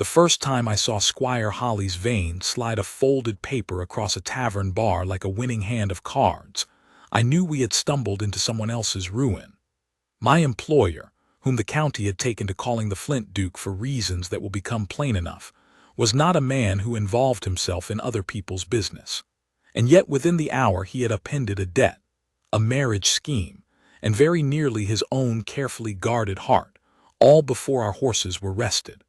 The first time I saw Squire Holly's Vane slide a folded paper across a tavern bar like a winning hand of cards, I knew we had stumbled into someone else's ruin. My employer, whom the county had taken to calling the Flint Duke for reasons that will become plain enough, was not a man who involved himself in other people's business. And yet within the hour he had upended a debt, a marriage scheme, and very nearly his own carefully guarded heart, all before our horses were rested.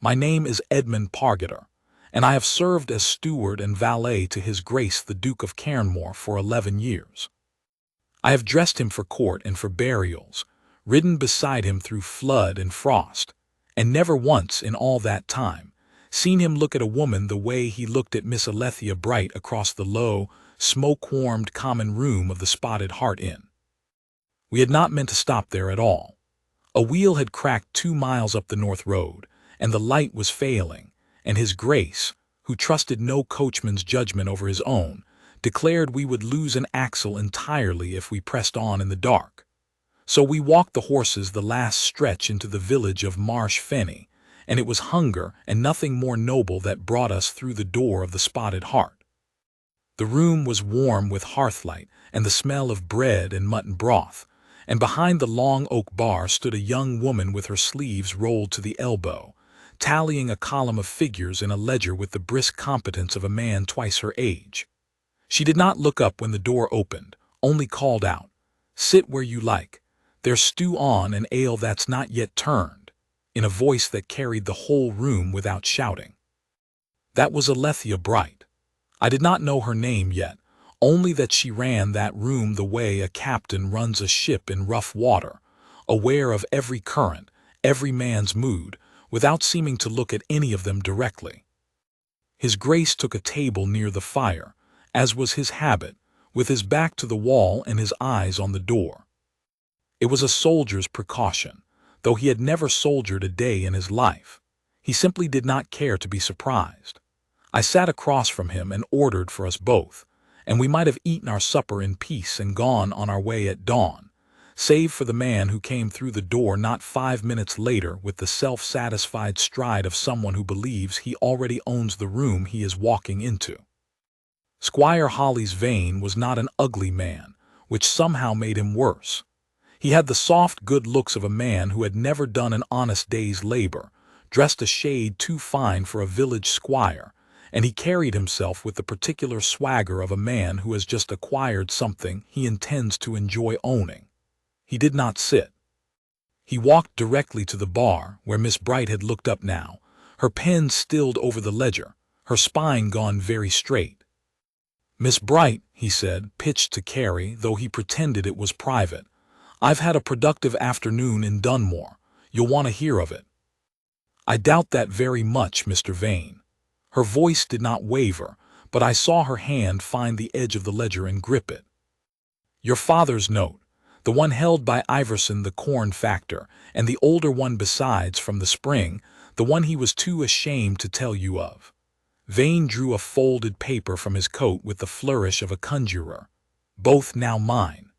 My name is Edmund Pargeter, and I have served as steward and valet to His Grace the Duke of Cairnmore for 11 years. I have dressed him for court and for burials, ridden beside him through flood and frost, and never once in all that time seen him look at a woman the way he looked at Miss Alethea Bright across the low, smoke-warmed common room of the Spotted Hart Inn. We had not meant to stop there at all. A wheel had cracked 2 miles up the north road, and the light was failing, and His Grace, who trusted no coachman's judgment over his own, declared we would lose an axle entirely if we pressed on in the dark. So we walked the horses the last stretch into the village of Marsh Fenny, and it was hunger and nothing more noble that brought us through the door of the Spotted Hart. The room was warm with hearthlight and the smell of bread and mutton broth, and behind the long oak bar stood a young woman with her sleeves rolled to the elbow, tallying a column of figures in a ledger with the brisk competence of a man twice her age. She did not look up when the door opened, only called out, "Sit where you like. There's stew on and ale that's not yet turned," in a voice that carried the whole room without shouting. That was Alethea Bright. I did not know her name yet, only that she ran that room the way a captain runs a ship in rough water, aware of every current, every man's mood, without seeming to look at any of them directly. His Grace took a table near the fire, as was his habit, with his back to the wall and his eyes on the door. It was a soldier's precaution, though he had never soldiered a day in his life. He simply did not care to be surprised. I sat across from him and ordered for us both, and we might have eaten our supper in peace and gone on our way at dawn, save for the man who came through the door not 5 minutes later with the self-satisfied stride of someone who believes he already owns the room he is walking into. Squire Holly's Vane was not an ugly man, which somehow made him worse. He had the soft good looks of a man who had never done an honest day's labor, dressed a shade too fine for a village squire, and he carried himself with the particular swagger of a man who has just acquired something he intends to enjoy owning. He did not sit. He walked directly to the bar, where Miss Bright had looked up now, her pen stilled over the ledger, her spine gone very straight. "Miss Bright," he said, pitched to Carrie, though he pretended it was private, "I've had a productive afternoon in Dunmore. You'll want to hear of it." "I doubt that very much, Mr. Vane." Her voice did not waver, but I saw her hand find the edge of the ledger and grip it. "Your father's note, the one held by Iverson the corn factor, and the older one besides from the spring, the one he was too ashamed to tell you of." Vane drew a folded paper from his coat with the flourish of a conjurer. "Both now mine.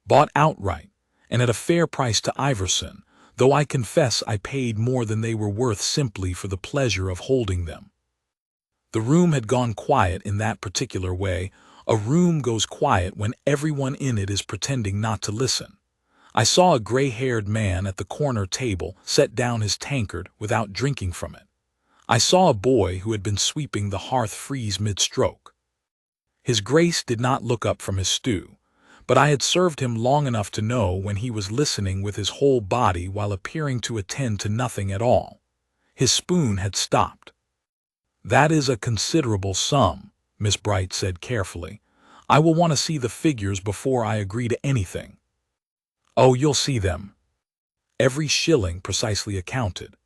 Bought outright, and at a fair price to Iverson, though I confess I paid more than they were worth simply for the pleasure of holding them." The room had gone quiet in that particular way. A room goes quiet when everyone in it is pretending not to listen. I saw a gray-haired man at the corner table set down his tankard without drinking from it. I saw a boy who had been sweeping the hearth frieze mid-stroke. His Grace did not look up from his stew, but I had served him long enough to know when he was listening with his whole body while appearing to attend to nothing at all. His spoon had stopped. "That is a considerable sum," Miss Bright said carefully. "I will want to see the figures before I agree to anything." "Oh, you'll see them. Every shilling precisely accounted."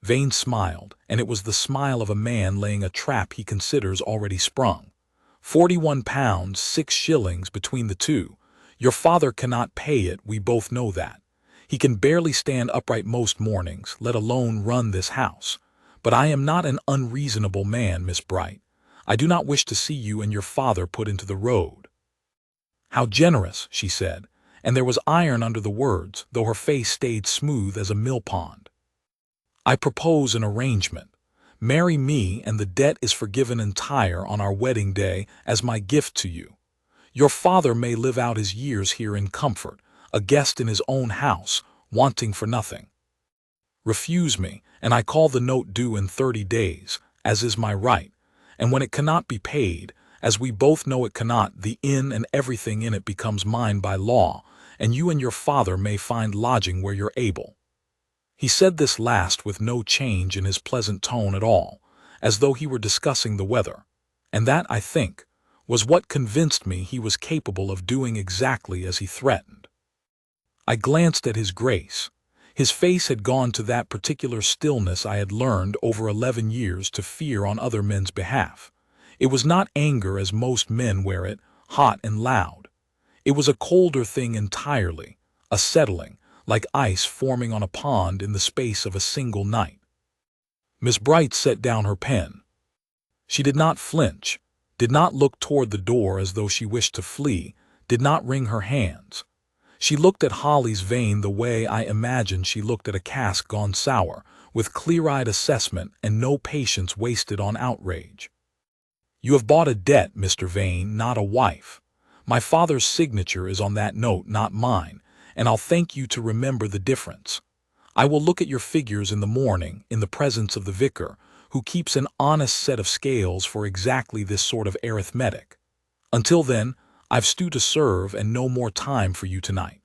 Vane smiled, and it was the smile of a man laying a trap he considers already sprung. £41, 6 shillings between the two. Your father cannot pay it, we both know that. He can barely stand upright most mornings, let alone run this house. But I am not an unreasonable man, Miss Bright. I do not wish to see you and your father put into the road." "How generous," she said, and there was iron under the words, though her face stayed smooth as a mill pond. I propose an arrangement. Marry me and the debt is forgiven entire on our wedding day as my gift to you. Your father may live out his years here in comfort, a guest in his own house, wanting for nothing. Refuse me, and I call the note due in 30 days, as is my right, and when it cannot be paid, as we both know it cannot, the inn and everything in it becomes mine by law, and you and your father may find lodging where you're able. He said this last with no change in his pleasant tone at all, as though he were discussing the weather, and that, I think, was what convinced me he was capable of doing exactly as he threatened. I glanced at his grace. His face had gone to that particular stillness I had learned over 11 years to fear on other men's behalf. It was not anger as most men wear it, hot and loud. It was a colder thing entirely, a settling, like ice forming on a pond in the space of a single night. Miss Bright set down her pen. She did not flinch, did not look toward the door as though she wished to flee, did not wring her hands. She looked at Holly's vein the way I imagined she looked at a cask gone sour, with clear-eyed assessment and no patience wasted on outrage. You have bought a debt, Mr. Vane, not a wife. My father's signature is on that note, not mine, and I'll thank you to remember the difference. I will look at your figures in the morning, in the presence of the vicar, who keeps an honest set of scales for exactly this sort of arithmetic. Until then, I've stew to serve and no more time for you tonight.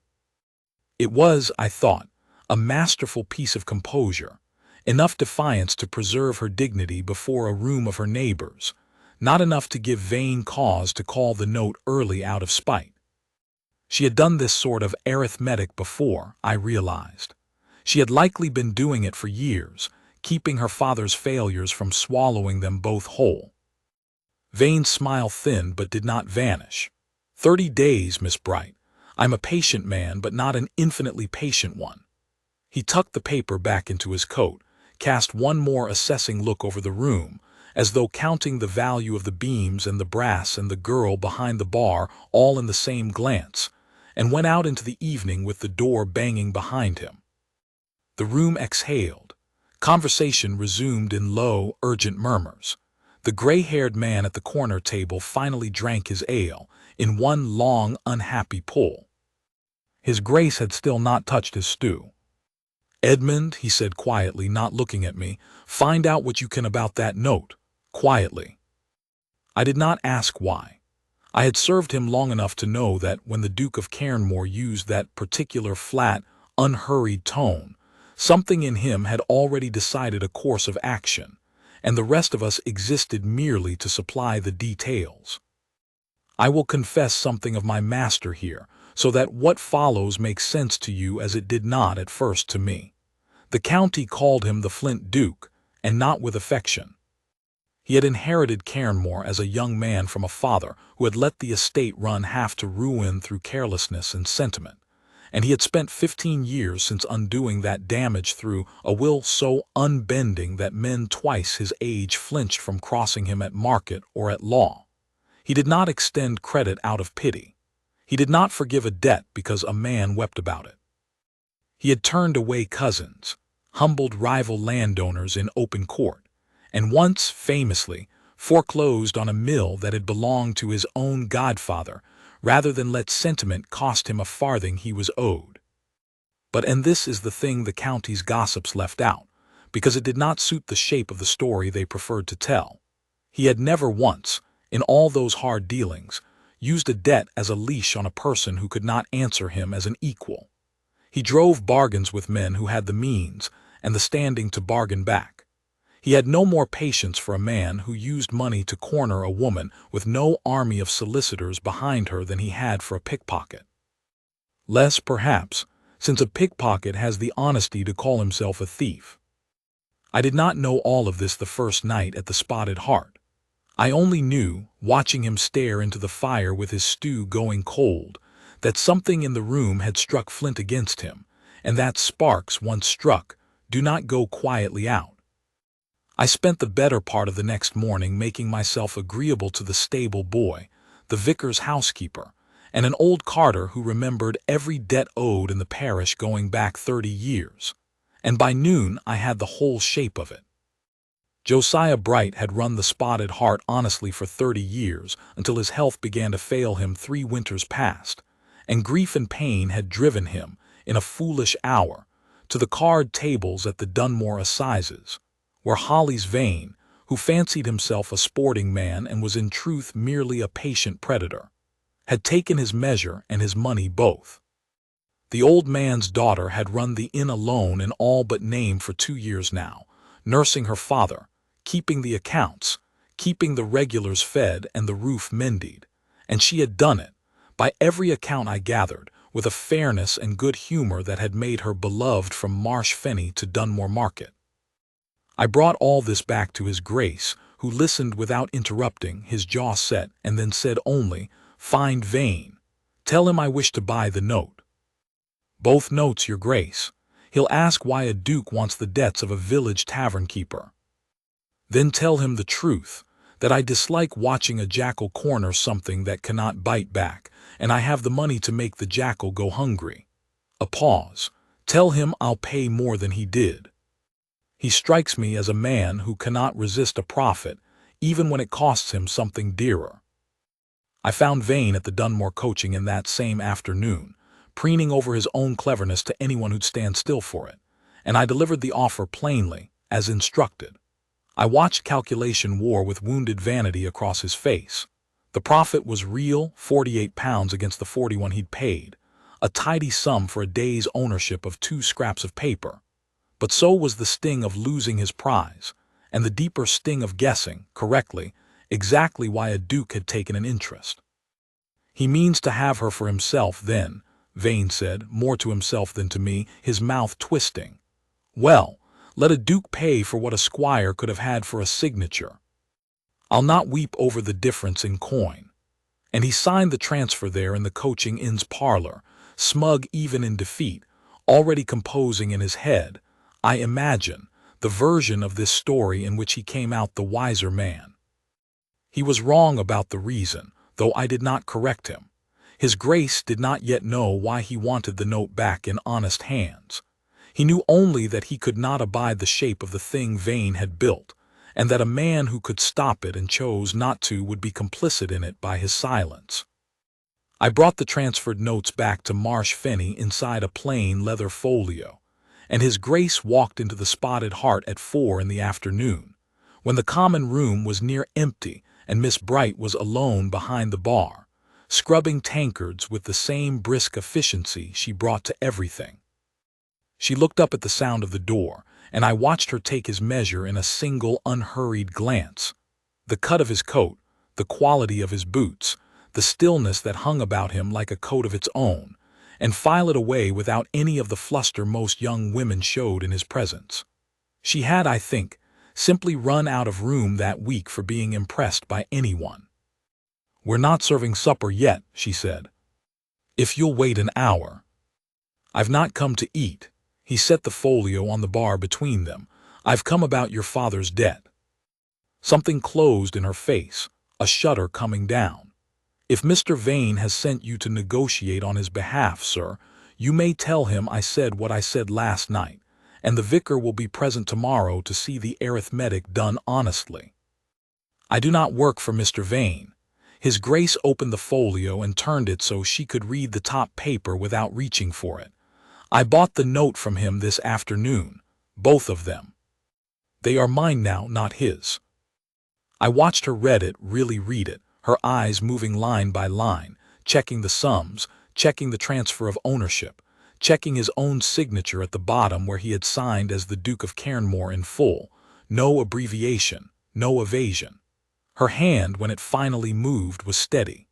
It was, I thought, a masterful piece of composure, enough defiance to preserve her dignity before a room of her neighbors, not enough to give Vane cause to call the note early out of spite. She had done this sort of arithmetic before, I realized. She had likely been doing it for years, keeping her father's failures from swallowing them both whole. Vane's smile thinned but did not vanish. 30 days, Miss Bright. I'm a patient man, but not an infinitely patient one. He tucked the paper back into his coat, cast one more assessing look over the room, as though counting the value of the beams and the brass and the girl behind the bar all in the same glance, and went out into the evening with the door banging behind him. The room exhaled. Conversation resumed in low, urgent murmurs. The gray-haired man at the corner table finally drank his ale, in one long, unhappy pull. His grace had still not touched his stew. "Edmund," he said quietly, not looking at me, "find out what you can about that note." Quietly. I did not ask why. I had served him long enough to know that when the Duke of Cairnmore used that particular flat, unhurried tone, something in him had already decided a course of action, and the rest of us existed merely to supply the details. I will confess something of my master here, so that what follows makes sense to you as it did not at first to me. The county called him the Flint Duke, and not with affection. He had inherited Cairnmore as a young man from a father who had let the estate run half to ruin through carelessness and sentiment, and he had spent 15 years since undoing that damage through a will so unbending that men twice his age flinched from crossing him at market or at law. He did not extend credit out of pity. He did not forgive a debt because a man wept about it. He had turned away cousins, humbled rival landowners in open court, and once, famously, foreclosed on a mill that had belonged to his own godfather, rather than let sentiment cost him a farthing he was owed. But and this is the thing the county's gossips left out, because it did not suit the shape of the story they preferred to tell. He had never once, in all those hard dealings, used a debt as a leash on a person who could not answer him as an equal. He drove bargains with men who had the means and the standing to bargain back. He had no more patience for a man who used money to corner a woman with no army of solicitors behind her than he had for a pickpocket. Less, perhaps, since a pickpocket has the honesty to call himself a thief. I did not know all of this the first night at the Spotted Hart. I only knew, watching him stare into the fire with his stew going cold, that something in the room had struck Flint against him, and that sparks, once struck, do not go quietly out. I spent the better part of the next morning making myself agreeable to the stable boy, the vicar's housekeeper, and an old carter who remembered every debt owed in the parish going back 30 years. and by noon I had the whole shape of it. Josiah Bright had run the Spotted Hart honestly for 30 years until his health began to fail him 3 winters past, and grief and pain had driven him, in a foolish hour, to the card tables at the Dunmore Assizes, where Holly's Vane, who fancied himself a sporting man and was in truth merely a patient predator, had taken his measure and his money both. The old man's daughter had run the inn alone in all but name for 2 years now, nursing her father, keeping the accounts, keeping the regulars fed and the roof mended, and she had done it, by every account I gathered, with a fairness and good humor that had made her beloved from Marsh Fenny to Dunmore Market. I brought all this back to his Grace, who listened without interrupting, his jaw set, and then said only, "Find Vane. Tell him I wish to buy the note." "Both notes, your Grace. He'll ask why a duke wants the debts of a village tavern keeper." "Then tell him the truth, that I dislike watching a jackal corner something that cannot bite back, and I have the money to make the jackal go hungry." A pause. "Tell him I'll pay more than he did. He strikes me as a man who cannot resist a profit, even when it costs him something dearer." I found Vane at the Dunmore coaching in that same afternoon, preening over his own cleverness to anyone who'd stand still for it, and I delivered the offer plainly, as instructed. I watched calculation war with wounded vanity across his face. The profit was real, £48 against the 41 he'd paid, a tidy sum for a day's ownership of 2 scraps of paper. But so was the sting of losing his prize, and the deeper sting of guessing, correctly, exactly why a duke had taken an interest. "He means to have her for himself, then," Vane said, more to himself than to me, his mouth twisting. "Well, let a duke pay for what a squire could have had for a signature. I'll not weep over the difference in coin." And he signed the transfer there in the coaching inn's parlor, smug even in defeat, already composing in his head, I imagine, the version of this story in which he came out the wiser man. He was wrong about the reason, though I did not correct him. His Grace did not yet know why he wanted the note back in honest hands. He knew only that he could not abide the shape of the thing Vane had built, and that a man who could stop it and chose not to would be complicit in it by his silence. I brought the transferred notes back to Marsh Fenny inside a plain leather folio, and his Grace walked into the Spotted Hart at 4 in the afternoon, when the common room was near empty and Miss Bright was alone behind the bar, scrubbing tankards with the same brisk efficiency she brought to everything. She looked up at the sound of the door, and I watched her take his measure in a single unhurried glance. The cut of his coat, the quality of his boots, the stillness that hung about him like a coat of its own, and file it away without any of the fluster most young women showed in his presence. She had, I think, simply run out of room that week for being impressed by anyone. "We're not serving supper yet," she said. "If you'll wait an hour." "I've not come to eat." He set the folio on the bar between them. "I've come about your father's debt." Something closed in her face, a shudder coming down. "If Mr. Vane has sent you to negotiate on his behalf, sir, you may tell him I said what I said last night, and the vicar will be present tomorrow to see the arithmetic done honestly." "I do not work for Mr. Vane." His Grace opened the folio and turned it so she could read the top paper without reaching for it. "I bought the note from him this afternoon, both of them. They are mine now, not his." I watched her read it, really read it, her eyes moving line by line, checking the sums, checking the transfer of ownership, checking his own signature at the bottom where he had signed as the Duke of Cairnmore in full, no abbreviation, no evasion. Her hand, when it finally moved, was steady.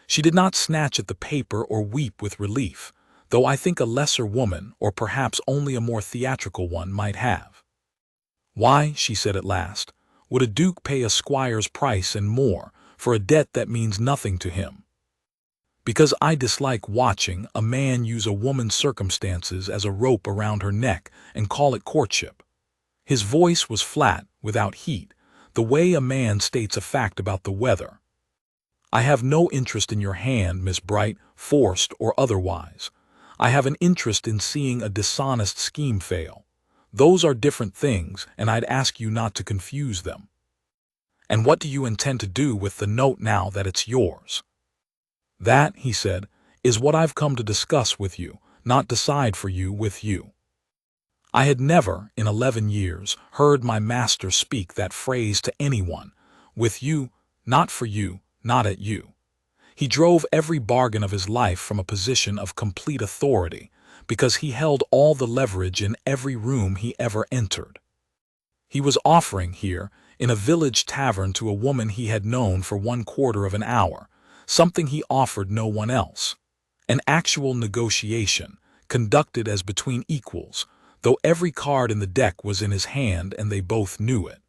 She did not snatch at the paper or weep with relief, though I think a lesser woman, or perhaps only a more theatrical one, might have. "Why," she said at last, "would a duke pay a squire's price and more for a debt that means nothing to him?" "Because I dislike watching a man use a woman's circumstances as a rope around her neck and call it courtship." His voice was flat, without heat, the way a man states a fact about the weather. "I have no interest in your hand, Miss Bright, forced or otherwise. I have an interest in seeing a dishonest scheme fail. Those are different things, and I'd ask you not to confuse them. And what do you intend to do with the note now that it's yours? That, he said, is what I've come to discuss with you, not decide for you with you. I had never, in 11 years, heard my master speak that phrase to anyone, with you, not for you, not at you. He drove every bargain of his life from a position of complete authority, because he held all the leverage in every room he ever entered. He was offering here, in a village tavern to a woman he had known for 1/4 of an hour, something he offered no one else. An actual negotiation, conducted as between equals, though every card in the deck was in his hand and they both knew it.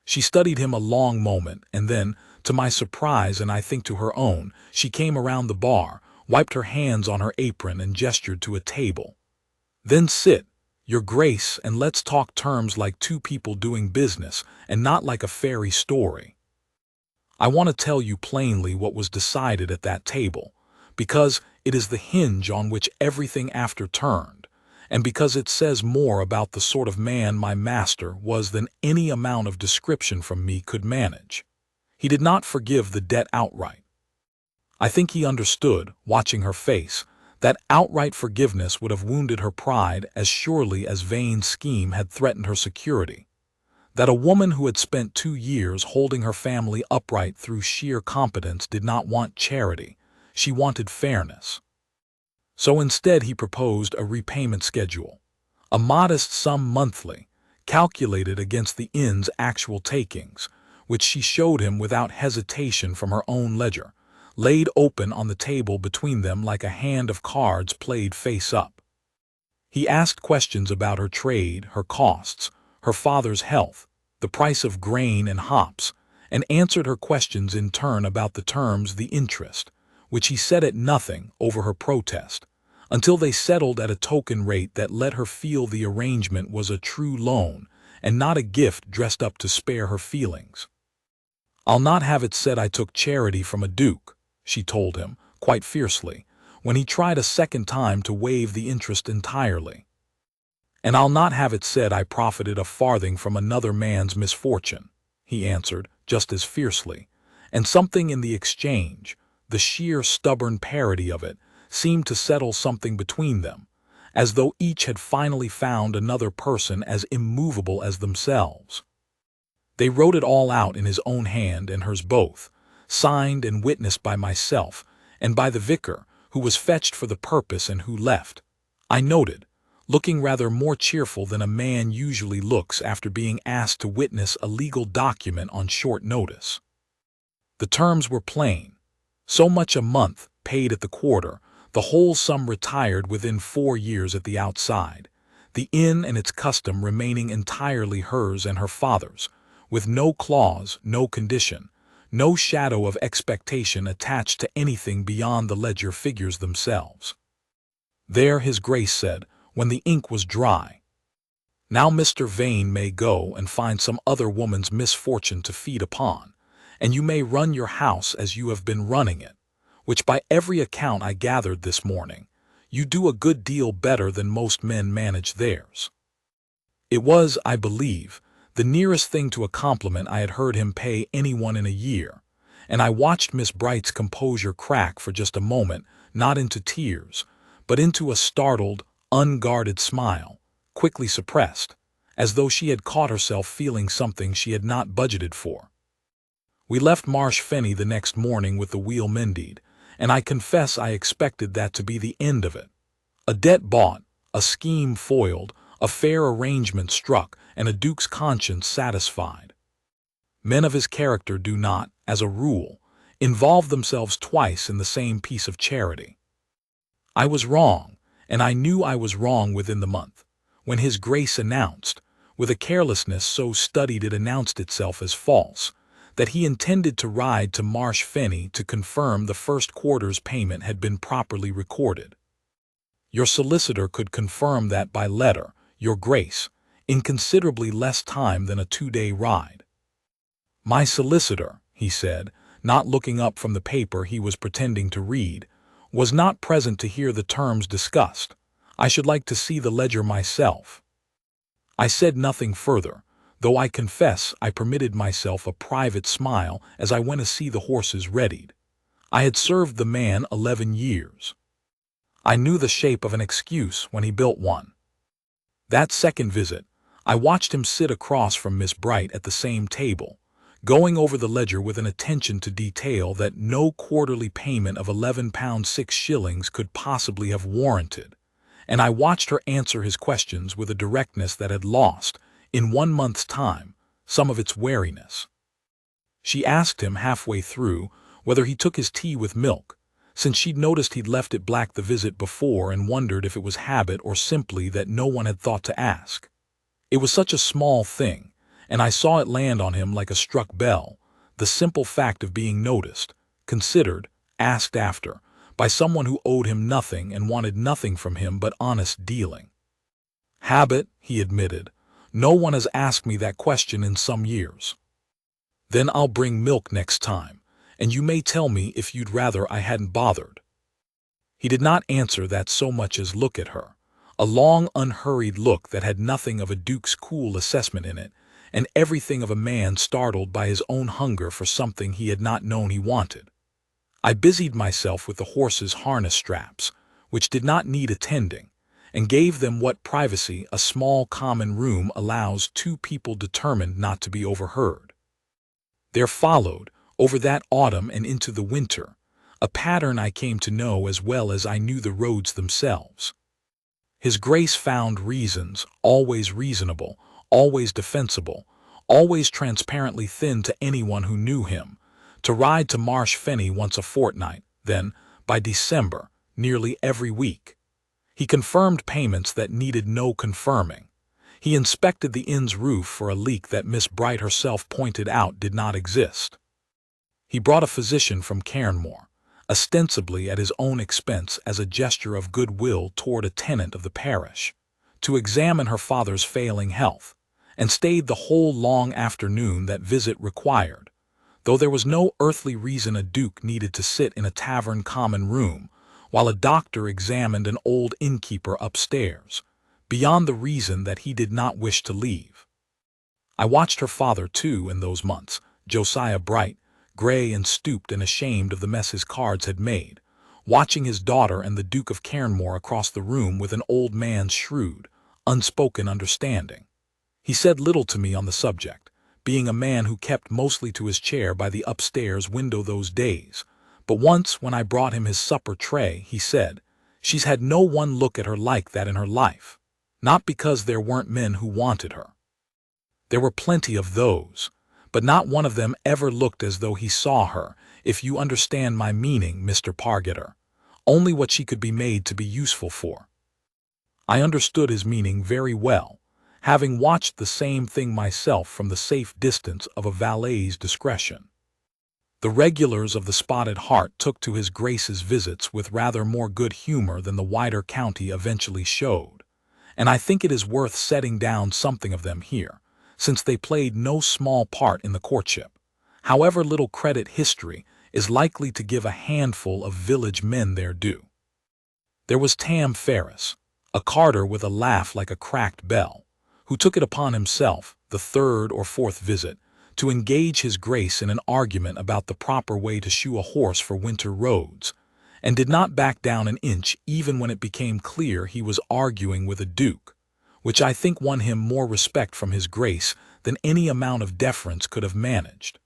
She studied him a long moment, and then, to my surprise and I think to her own, she came around the bar, wiped her hands on her apron and gestured to a table. Then sit, Your Grace, and let's talk terms like two people doing business and not like a fairy story. I want to tell you plainly what was decided at that table, because it is the hinge on which everything after turned, and because it says more about the sort of man my master was than any amount of description from me could manage. He did not forgive the debt outright. I think he understood, watching her face, that outright forgiveness would have wounded her pride as surely as Vane's scheme had threatened her security. That a woman who had spent 2 years holding her family upright through sheer competence did not want charity, she wanted fairness. So instead he proposed a repayment schedule, a modest sum monthly, calculated against the inn's actual takings, which she showed him without hesitation from her own ledger, laid open on the table between them like a hand of cards played face up. He asked questions about her trade, her costs, her father's health, the price of grain and hops, and answered her questions in turn about the terms, the interest, which he set at nothing over her protest, until they settled at a token rate that let her feel the arrangement was a true loan and not a gift dressed up to spare her feelings. "I'll not have it said I took charity from a duke," she told him, quite fiercely, when he tried a second time to waive the interest entirely. "And I'll not have it said I profited a farthing from another man's misfortune," he answered, just as fiercely, and something in the exchange, the sheer stubborn parody of it, seemed to settle something between them, as though each had finally found another person as immovable as themselves. They wrote it all out in his own hand and hers both, signed and witnessed by myself, and by the vicar, who was fetched for the purpose and who left, I noted, looking rather more cheerful than a man usually looks after being asked to witness a legal document on short notice. The terms were plain. So much a month, paid at the quarter, the whole sum retired within 4 years at the outside, the inn and its custom remaining entirely hers and her father's, with no clause, no condition, no shadow of expectation attached to anything beyond the ledger figures themselves. There, His Grace said, when the ink was dry, "Now Mr. Vane may go and find some other woman's misfortune to feed upon, and you may run your house as you have been running it, which by every account I gathered this morning, you do a good deal better than most men manage theirs." It was, I believe, the nearest thing to a compliment I had heard him pay anyone in a year, and I watched Miss Bright's composure crack for just a moment, not into tears, but into a startled, unguarded smile, quickly suppressed, as though she had caught herself feeling something she had not budgeted for. We left Marsh Fenny the next morning with the wheel mended, and I confess I expected that to be the end of it. A debt bought, a scheme foiled, a fair arrangement struck, and a duke's conscience satisfied. Men of his character do not, as a rule, involve themselves twice in the same piece of charity. I was wrong, and I knew I was wrong within the month, when His Grace announced, with a carelessness so studied it announced itself as false, that he intended to ride to Marsh Fenny to confirm the first quarter's payment had been properly recorded. "Your solicitor could confirm that by letter, Your Grace, in considerably less time than a 2-day ride." "My solicitor," he said, not looking up from the paper he was pretending to read, "was not present to hear the terms discussed. I should like to see the ledger myself." I said nothing further, though I confess I permitted myself a private smile as I went to see the horses readied. I had served the man 11 years. I knew the shape of an excuse when he built one. That second visit, I watched him sit across from Miss Bright at the same table, going over the ledger with an attention to detail that no quarterly payment of £11 6 could possibly have warranted, and I watched her answer his questions with a directness that had lost, in 1 month's time, some of its wariness. She asked him halfway through whether he took his tea with milk, since she'd noticed he'd left it black the visit before and wondered if it was habit or simply that no one had thought to ask. It was such a small thing, and I saw it land on him like a struck bell, the simple fact of being noticed, considered, asked after, by someone who owed him nothing and wanted nothing from him but honest dealing. Habit, he admitted. No one has asked me that question in some years. Then I'll bring milk next time, and you may tell me if you'd rather I hadn't bothered. He did not answer that so much as look at her, a long, unhurried look that had nothing of a duke's cool assessment in it, and everything of a man startled by his own hunger for something he had not known he wanted. I busied myself with the horses' harness straps, which did not need attending, and gave them what privacy a small common room allows two people determined not to be overheard. There followed, over that autumn and into the winter, a pattern I came to know as well as I knew the roads themselves. His Grace found reasons, always reasonable, always defensible, always transparently thin to anyone who knew him, to ride to Marsh Fenny once a fortnight, then, by December, nearly every week. He confirmed payments that needed no confirming. He inspected the inn's roof for a leak that Miss Bright herself pointed out did not exist. He brought a physician from Cairnmore, ostensibly at his own expense as a gesture of goodwill toward a tenant of the parish, to examine her father's failing health, and stayed the whole long afternoon that visit required, though there was no earthly reason a duke needed to sit in a tavern common room while a doctor examined an old innkeeper upstairs, beyond the reason that he did not wish to leave. I watched her father, too, in those months, Josiah Bright, gray and stooped and ashamed of the mess his cards had made, watching his daughter and the Duke of Cairnmore across the room with an old man's shrewd, unspoken understanding. He said little to me on the subject, being a man who kept mostly to his chair by the upstairs window those days, but once when I brought him his supper tray, he said, "She's had no one look at her like that in her life, not because there weren't men who wanted her. There were plenty of those, but not one of them ever looked as though he saw her, if you understand my meaning, Mr. Pargeter, only what she could be made to be useful for." I understood his meaning very well, having watched the same thing myself from the safe distance of a valet's discretion. The regulars of the Spotted Hart took to his Grace's visits with rather more good humor than the wider county eventually showed, and I think it is worth setting down something of them here, since they played no small part in the courtship, however little credit history is likely to give a handful of village men their due. There was Tam Ferris, a carter with a laugh like a cracked bell, who took it upon himself, the third or fourth visit, to engage his Grace in an argument about the proper way to shoe a horse for winter roads, and did not back down an inch even when it became clear he was arguing with a duke, which I think won him more respect from his Grace than any amount of deference could have managed.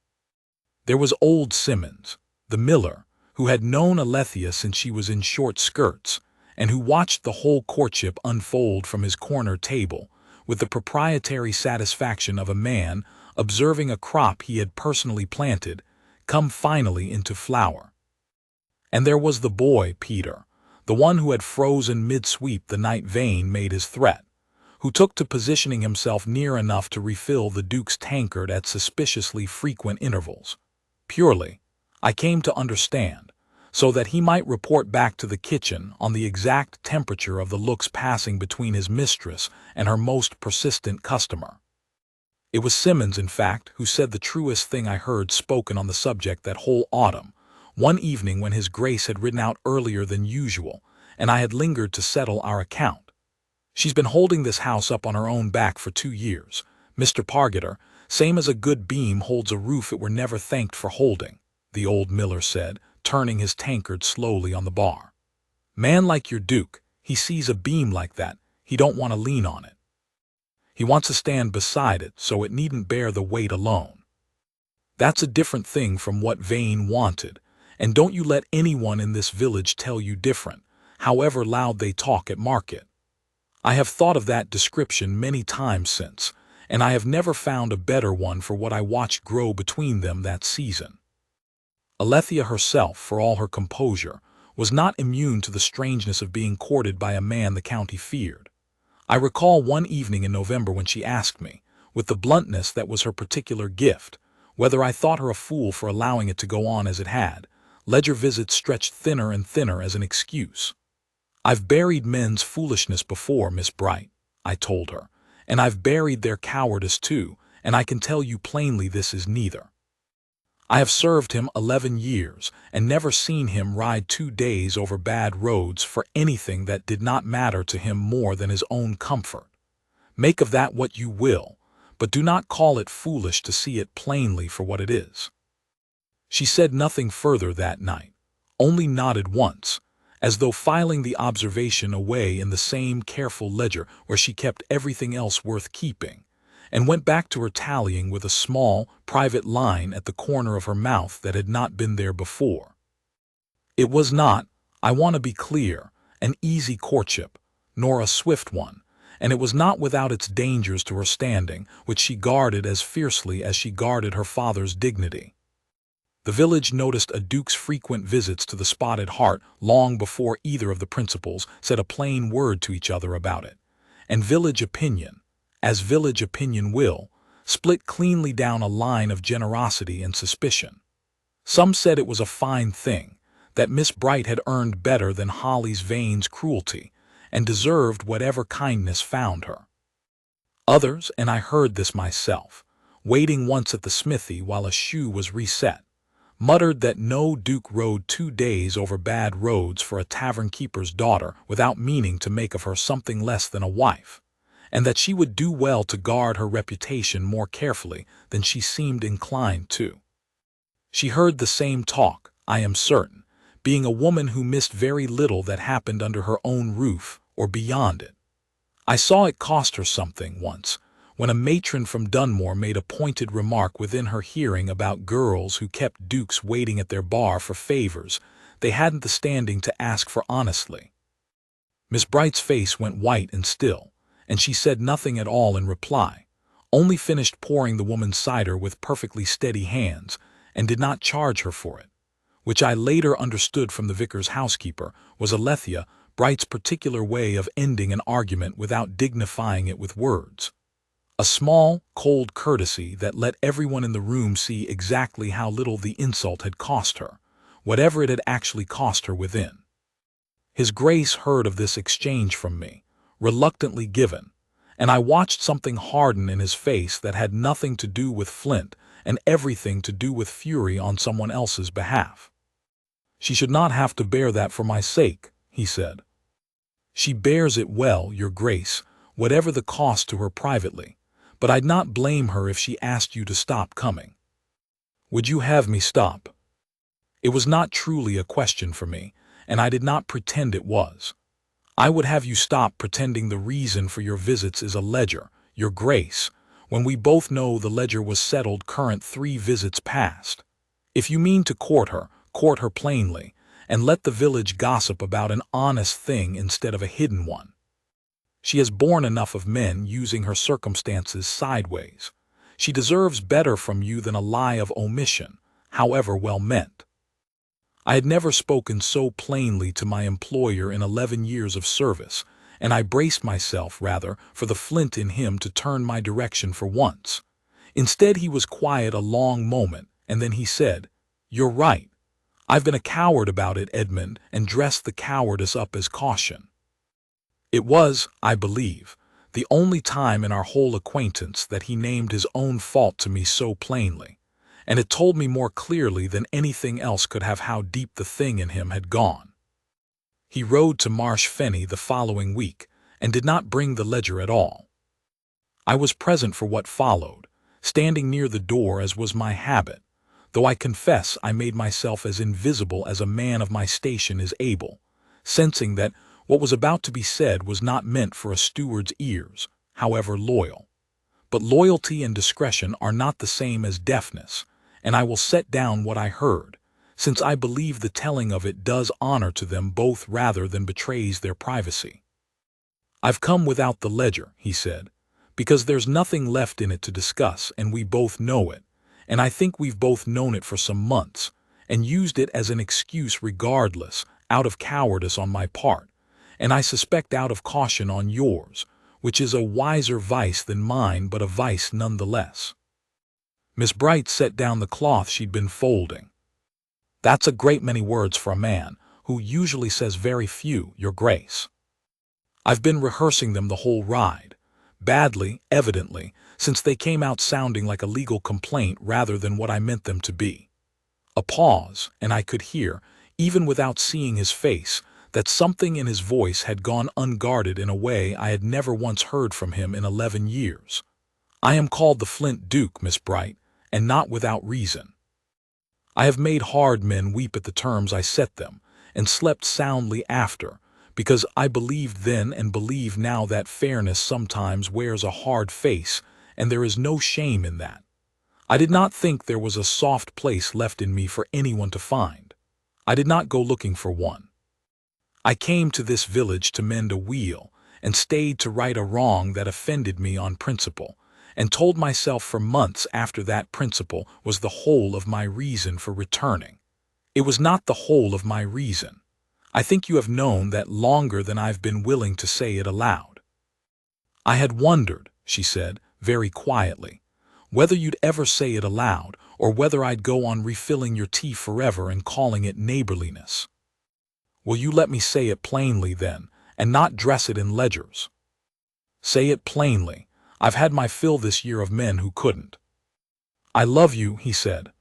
There was old Simmons, the miller, who had known Alethea since she was in short skirts, and who watched the whole courtship unfold from his corner table, with the proprietary satisfaction of a man observing a crop he had personally planted come finally into flower. And there was the boy, Peter, the one who had frozen mid-sweep the night Vane made his threat, who took to positioning himself near enough to refill the Duke's tankard at suspiciously frequent intervals, purely, I came to understand, so that he might report back to the kitchen on the exact temperature of the looks passing between his mistress and her most persistent customer. It was Simmons, in fact, who said the truest thing I heard spoken on the subject that whole autumn, one evening when his Grace had ridden out earlier than usual, and I had lingered to settle our account. She's been holding this house up on her own back for 2 years. Mr. Pargeter, same as a good beam holds a roof it were never thanked for holding, the old miller said, turning his tankard slowly on the bar. Man like your Duke, he sees a beam like that, he don't want to lean on it. He wants to stand beside it so it needn't bear the weight alone. That's a different thing from what Vane wanted, and don't you let anyone in this village tell you different, however loud they talk at market. I have thought of that description many times since, and I have never found a better one for what I watched grow between them that season. Alethea herself, for all her composure, was not immune to the strangeness of being courted by a man the county feared. I recall one evening in November when she asked me, with the bluntness that was her particular gift, whether I thought her a fool for allowing it to go on as it had. Ledger visits stretched thinner and thinner as an excuse. I've buried men's foolishness before, Miss Bright, I told her, and I've buried their cowardice too, and I can tell you plainly this is neither. I have served him 11 years and never seen him ride 2 days over bad roads for anything that did not matter to him more than his own comfort. Make of that what you will, but do not call it foolish to see it plainly for what it is. She said nothing further that night, only nodded once, as though filing the observation away in the same careful ledger where she kept everything else worth keeping, and went back to her tallying with a small, private line at the corner of her mouth that had not been there before. It was not, I want to be clear, an easy courtship, nor a swift one, and it was not without its dangers to her standing, which she guarded as fiercely as she guarded her father's dignity. The village noticed a duke's frequent visits to the Spotted Hart long before either of the principals said a plain word to each other about it, and village opinion, as village opinion will, split cleanly down a line of generosity and suspicion. Some said it was a fine thing, that Miss Bright had earned better than Holly's Vane's cruelty, and deserved whatever kindness found her. Others, and I heard this myself, waiting once at the smithy while a shoe was reset, muttered that no duke rode 2 days over bad roads for a tavern-keeper's daughter without meaning to make of her something less than a wife, and that she would do well to guard her reputation more carefully than she seemed inclined to. She heard the same talk, I am certain, being a woman who missed very little that happened under her own roof or beyond it. I saw it cost her something once, when a matron from Dunmore made a pointed remark within her hearing about girls who kept dukes waiting at their bar for favors they hadn't the standing to ask for honestly. Miss Bright's face went white and still, and she said nothing at all in reply, only finished pouring the woman's cider with perfectly steady hands, and did not charge her for it, which I later understood from the vicar's housekeeper was Alethea Bright's particular way of ending an argument without dignifying it with words. A small, cold courtesy that let everyone in the room see exactly how little the insult had cost her, whatever it had actually cost her within. His Grace heard of this exchange from me, reluctantly given, and I watched something harden in his face that had nothing to do with Flint and everything to do with fury on someone else's behalf. She should not have to bear that for my sake, he said. She bears it well, Your Grace, whatever the cost to her privately, but I'd not blame her if she asked you to stop coming. Would you have me stop? It was not truly a question for me, and I did not pretend it was. I would have you stop pretending the reason for your visits is a ledger, Your Grace, when we both know the ledger was settled current 3 visits past. If you mean to court her plainly, and let the village gossip about an honest thing instead of a hidden one. She has borne enough of men using her circumstances sideways. She deserves better from you than a lie of omission, however well meant. I had never spoken so plainly to my employer in 11 years of service, and I braced myself, rather, for the Flint in him to turn my direction for once. Instead, he was quiet a long moment, and then he said, "You're right. I've been a coward about it, Edmund, and dressed the cowardice up as caution." It was, I believe, the only time in our whole acquaintance that he named his own fault to me so plainly, and it told me more clearly than anything else could have how deep the thing in him had gone. He rode to Marsh Fenny the following week, and did not bring the ledger at all. I was present for what followed, standing near the door as was my habit, though I confess I made myself as invisible as a man of my station is able, sensing that what was about to be said was not meant for a steward's ears, however loyal. But loyalty and discretion are not the same as deafness, and I will set down what I heard, since I believe the telling of it does honor to them both rather than betrays their privacy. "I've come without the ledger," he said, "because there's nothing left in it to discuss, and we both know it, and I think we've both known it for some months, and used it as an excuse regardless, out of cowardice on my part, and I suspect out of caution on yours, which is a wiser vice than mine but a vice nonetheless." Miss Bright set down the cloth she'd been folding. "That's a great many words for a man, who usually says very few, Your Grace. I've been rehearsing them the whole ride, badly, evidently, since they came out sounding like a legal complaint rather than what I meant them to be." A pause, and I could hear, even without seeing his face, that something in his voice had gone unguarded in a way I had never once heard from him in 11 years. "I am called the Flint Duke, Miss Bright, and not without reason. I have made hard men weep at the terms I set them, and slept soundly after, because I believed then and believe now that fairness sometimes wears a hard face, and there is no shame in that. I did not think there was a soft place left in me for anyone to find. I did not go looking for one. I came to this village to mend a wheel, and stayed to right a wrong that offended me on principle, and told myself for months after that principle was the whole of my reason for returning. It was not the whole of my reason. I think you have known that longer than I've been willing to say it aloud." "I had wondered," she said, very quietly, "whether you'd ever say it aloud, or whether I'd go on refilling your tea forever and calling it neighborliness. Will you let me say it plainly, then, and not dress it in ledgers?" "Say it plainly. I've had my fill this year of men who couldn't." "I love you," he said.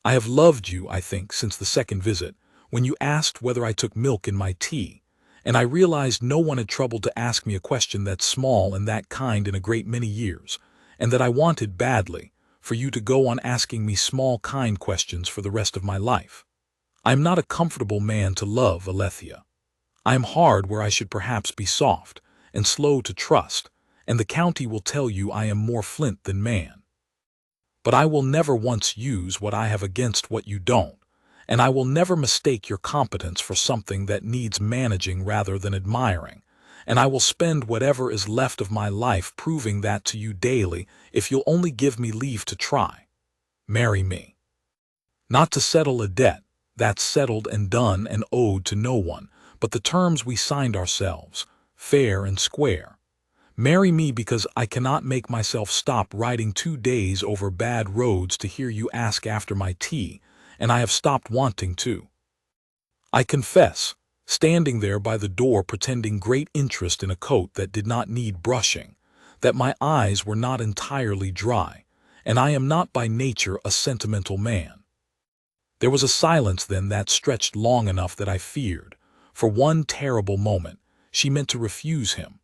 "I have loved you, I think, since the second visit, when you asked whether I took milk in my tea, and I realized no one had troubled to ask me a question that small and that kind in a great many years, and that I wanted badly, for you to go on asking me small kind questions for the rest of my life. I am not a comfortable man to love, Alethea. I am hard where I should perhaps be soft, and slow to trust, and the county will tell you I am more flint than man. But I will never once use what I have against what you don't, and I will never mistake your competence for something that needs managing rather than admiring, and I will spend whatever is left of my life proving that to you daily if you'll only give me leave to try. Marry me. Not to settle a debt, that's settled and done and owed to no one, but the terms we signed ourselves, fair and square. Marry me because I cannot make myself stop riding 2 days over bad roads to hear you ask after my tea, and I have stopped wanting to. I confess, standing there by the door pretending great interest in a coat that did not need brushing, that my eyes were not entirely dry, and I am not by nature a sentimental man." There was a silence then that stretched long enough that I feared, for one terrible moment, she meant to refuse him.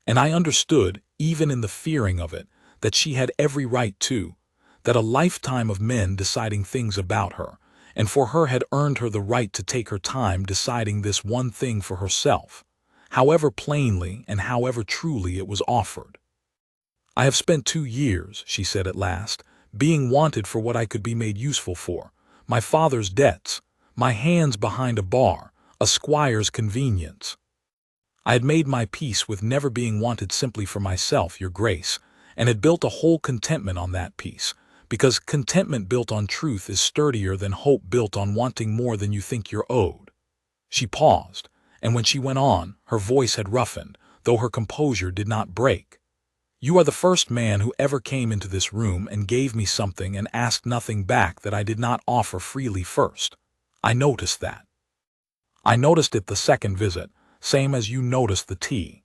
And I understood, even in the fearing of it, that she had every right to, that a lifetime of men deciding things about her, and for her had earned her the right to take her time deciding this one thing for herself, however plainly and however truly it was offered. "I have spent 2 years," she said at last, "being wanted for what I could be made useful for, my father's debts, my hands behind a bar, a squire's convenience. I had made my peace with never being wanted simply for myself, Your Grace, and had built a whole contentment on that peace, because contentment built on truth is sturdier than hope built on wanting more than you think you're owed." She paused, and when she went on, her voice had roughened, though her composure did not break. "You are the first man who ever came into this room and gave me something and asked nothing back that I did not offer freely first. I noticed that. I noticed it the second visit, same as you noticed the tea.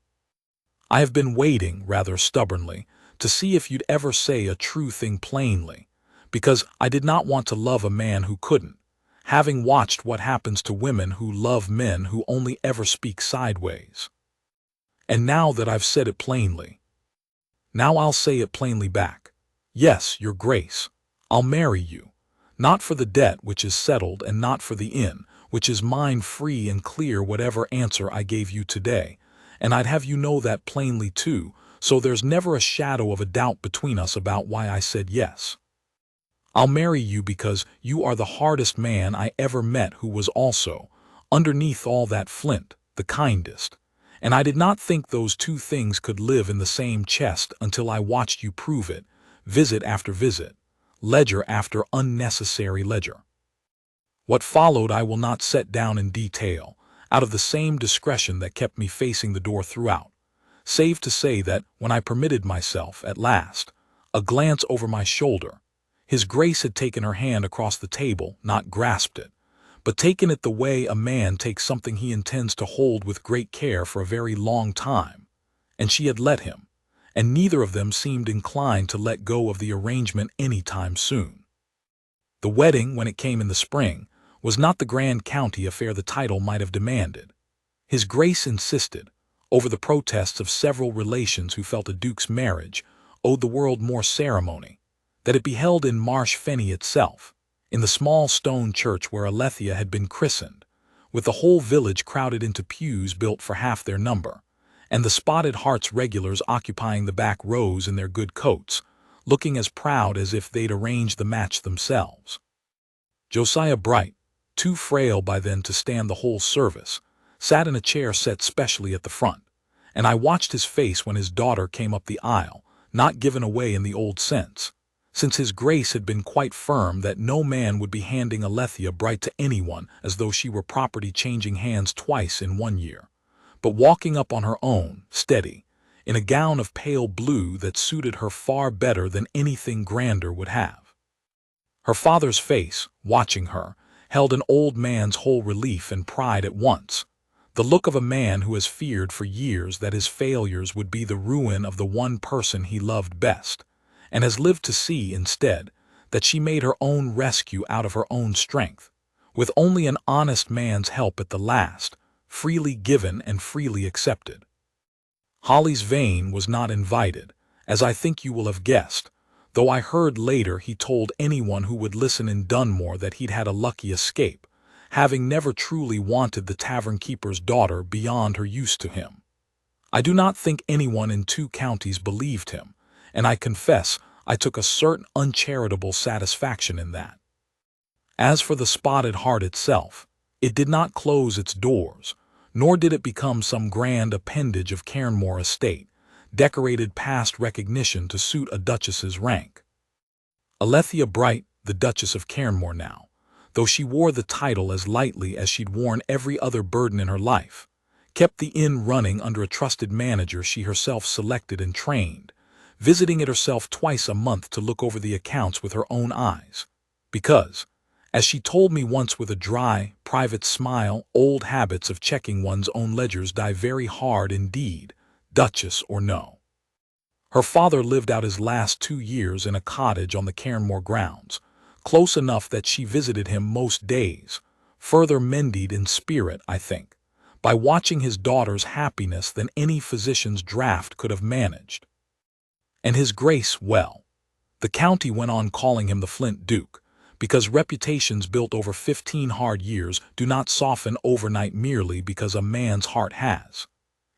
I have been waiting, rather stubbornly, to see if you'd ever say a true thing plainly, because I did not want to love a man who couldn't, having watched what happens to women who love men who only ever speak sideways. And now that I've said it plainly, now I'll say it plainly back. Yes, your grace, I'll marry you, not for the debt which is settled and not for the inn, which is mine free and clear whatever answer I gave you today, and I'd have you know that plainly too, so there's never a shadow of a doubt between us about why I said yes. I'll marry you because you are the hardest man I ever met who was also, underneath all that Flint, the kindest. And I did not think those two things could live in the same chest until I watched you prove it, visit after visit, ledger after unnecessary ledger. What followed I will not set down in detail, out of the same discretion that kept me facing the door throughout, save to say that when I permitted myself, at last, a glance over my shoulder, His Grace had taken her hand across the table, not grasped it, but taken it the way a man takes something he intends to hold with great care for a very long time, and she had let him, and neither of them seemed inclined to let go of the arrangement any time soon. The wedding, when it came in the spring, was not the grand county affair the title might have demanded. His Grace insisted, over the protests of several relations who felt a duke's marriage owed the world more ceremony, that it be held in Marsh Fenny itself, in the small stone church where Alethea had been christened, with the whole village crowded into pews built for half their number, and the Spotted Hearts regulars occupying the back rows in their good coats, looking as proud as if they'd arranged the match themselves. Josiah Bright, too frail by then to stand the whole service, sat in a chair set specially at the front, and I watched his face when his daughter came up the aisle, not given away in the old sense, since His Grace had been quite firm that no man would be handing Alethea Bright to anyone as though she were property changing hands twice in 1 year, but walking up on her own, steady, in a gown of pale blue that suited her far better than anything grander would have. Her father's face, watching her, held an old man's whole relief and pride at once, the look of a man who has feared for years that his failures would be the ruin of the one person he loved best, and has lived to see, instead, that she made her own rescue out of her own strength, with only an honest man's help at the last, freely given and freely accepted. Holly's vein was not invited, as I think you will have guessed, though I heard later he told anyone who would listen in Dunmore that he'd had a lucky escape, having never truly wanted the tavern keeper's daughter beyond her use to him. I do not think anyone in 2 counties believed him, and I confess I took a certain uncharitable satisfaction in that. As for the Spotted Heart itself, it did not close its doors, nor did it become some grand appendage of Cairnmore estate, decorated past recognition to suit a duchess's rank. Alethea Bright, the Duchess of Cairnmore now, though she wore the title as lightly as she'd worn every other burden in her life, kept the inn running under a trusted manager she herself selected and trained, visiting it herself twice a month to look over the accounts with her own eyes, because, as she told me once with a dry, private smile, old habits of checking one's own ledgers die very hard indeed, duchess or no. Her father lived out his last 2 years in a cottage on the Cairnmore grounds, close enough that she visited him most days, further mended in spirit, I think, by watching his daughter's happiness than any physician's draft could have managed. And His Grace, well, the county went on calling him the Flint Duke, because reputations built over 15 hard years do not soften overnight merely because a man's heart has.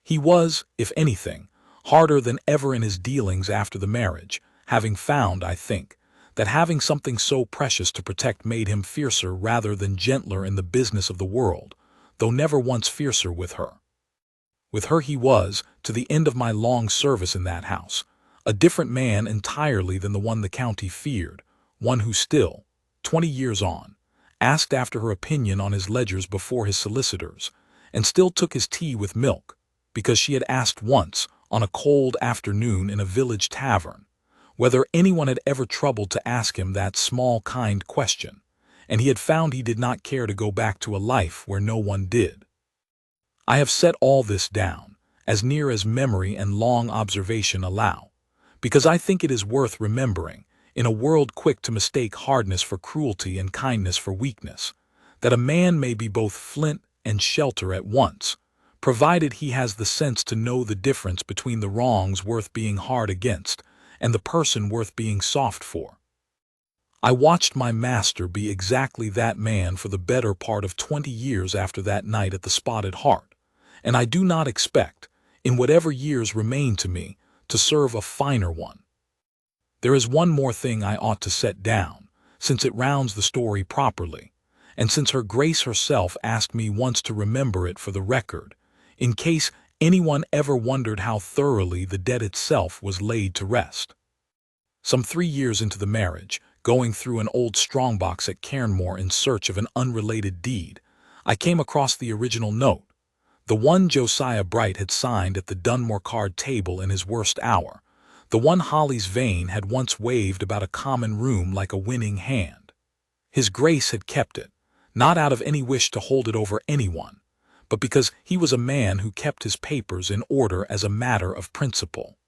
He was, if anything, harder than ever in his dealings after the marriage, having found, I think, that having something so precious to protect made him fiercer rather than gentler in the business of the world, though never once fiercer with her. With her he was, to the end of my long service in that house, a different man entirely than the one the county feared, one who still, 20 years on, asked after her opinion on his ledgers before his solicitors, and still took his tea with milk, because she had asked once, on a cold afternoon in a village tavern, whether anyone had ever troubled to ask him that small kind question, and he had found he did not care to go back to a life where no one did. I have set all this down, as near as memory and long observation allow, because I think it is worth remembering, in a world quick to mistake hardness for cruelty and kindness for weakness, that a man may be both flint and shelter at once, provided he has the sense to know the difference between the wrongs worth being hard against and the person worth being soft for. I watched my master be exactly that man for the better part of 20 years after that night at the Spotted Hart, and I do not expect, in whatever years remain to me, to serve a finer one. There is one more thing I ought to set down, since it rounds the story properly, and since Her Grace herself asked me once to remember it for the record, in case anyone ever wondered how thoroughly the debt itself was laid to rest. Some 3 years into the marriage, going through an old strongbox at Cairnmore in search of an unrelated deed, I came across the original note, the one Josiah Bright had signed at the Dunmore card table in his worst hour, the one Holly's Vane had once waved about a common room like a winning hand. His Grace had kept it, not out of any wish to hold it over anyone, but because he was a man who kept his papers in order as a matter of principle.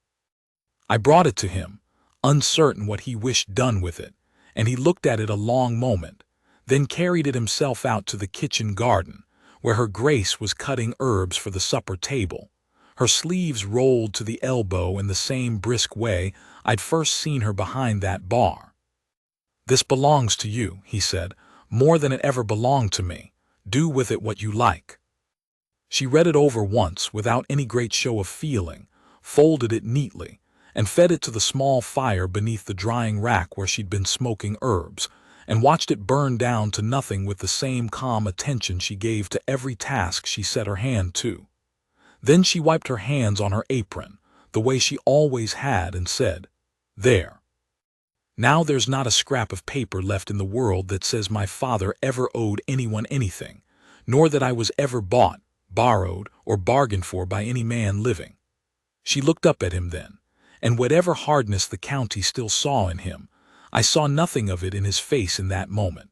I brought it to him, uncertain what he wished done with it, and he looked at it a long moment, then carried it himself out to the kitchen garden, where Her Grace was cutting herbs for the supper table, her sleeves rolled to the elbow in the same brisk way I'd first seen her behind that bar. "This belongs to you," he said, "more than it ever belonged to me. Do with it what you like." She read it over once without any great show of feeling, folded it neatly, and fed it to the small fire beneath the drying rack where she'd been smoking herbs, and watched it burn down to nothing with the same calm attention she gave to every task she set her hand to. Then she wiped her hands on her apron, the way she always had, and said, "There. Now there's not a scrap of paper left in the world that says my father ever owed anyone anything, nor that I was ever bought, borrowed, or bargained for by any man living." She looked up at him then, and whatever hardness the county still saw in him, I saw nothing of it in his face in that moment,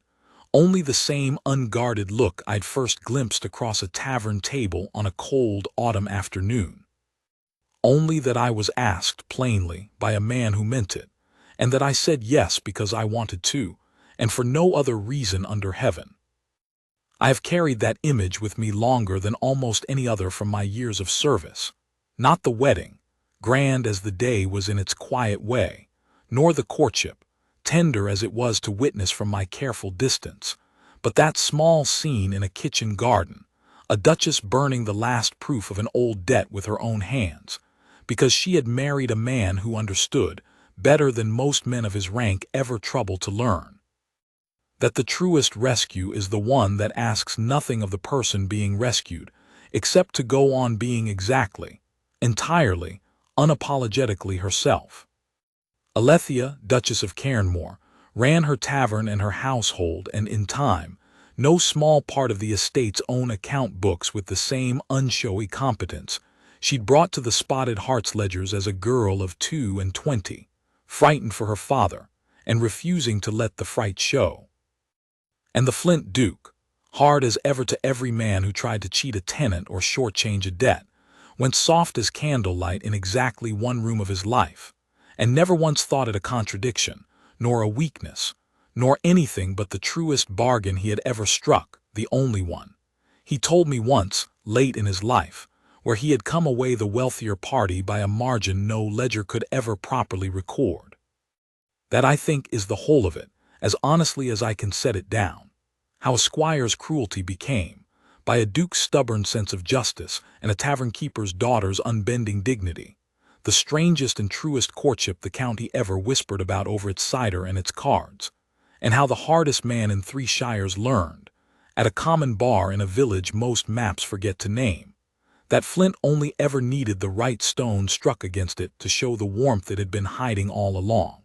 only the same unguarded look I'd first glimpsed across a tavern table on a cold autumn afternoon. Only that I was asked plainly by a man who meant it, and that I said yes because I wanted to, and for no other reason under heaven. I have carried that image with me longer than almost any other from my years of service, not the wedding, grand as the day was in its quiet way, nor the courtship, tender as it was to witness from my careful distance, but that small scene in a kitchen garden, a duchess burning the last proof of an old debt with her own hands, because she had married a man who understood, better than most men of his rank ever troubled to learn, that the truest rescue is the one that asks nothing of the person being rescued, except to go on being exactly, entirely, unapologetically herself. Alethea, Duchess of Cairnmore, ran her tavern and her household, and in time, no small part of the estate's own account books with the same unshowy competence she'd brought to the Spotted Hart's ledgers as a girl of 22, frightened for her father, and refusing to let the fright show. And the Flint Duke, hard as ever to every man who tried to cheat a tenant or shortchange a debt, went soft as candlelight in exactly one room of his life, and never once thought it a contradiction, nor a weakness, nor anything but the truest bargain he had ever struck, the only one. He told me once, late in his life, where he had come away the wealthier party by a margin no ledger could ever properly record. That, I think, is the whole of it, as honestly as I can set it down. How a squire's cruelty became, by a duke's stubborn sense of justice and a tavern-keeper's daughter's unbending dignity, the strangest and truest courtship the county ever whispered about over its cider and its cards, and how the hardest man in 3 shires learned, at a common bar in a village most maps forget to name, that Flint only ever needed the right stone struck against it to show the warmth it had been hiding all along.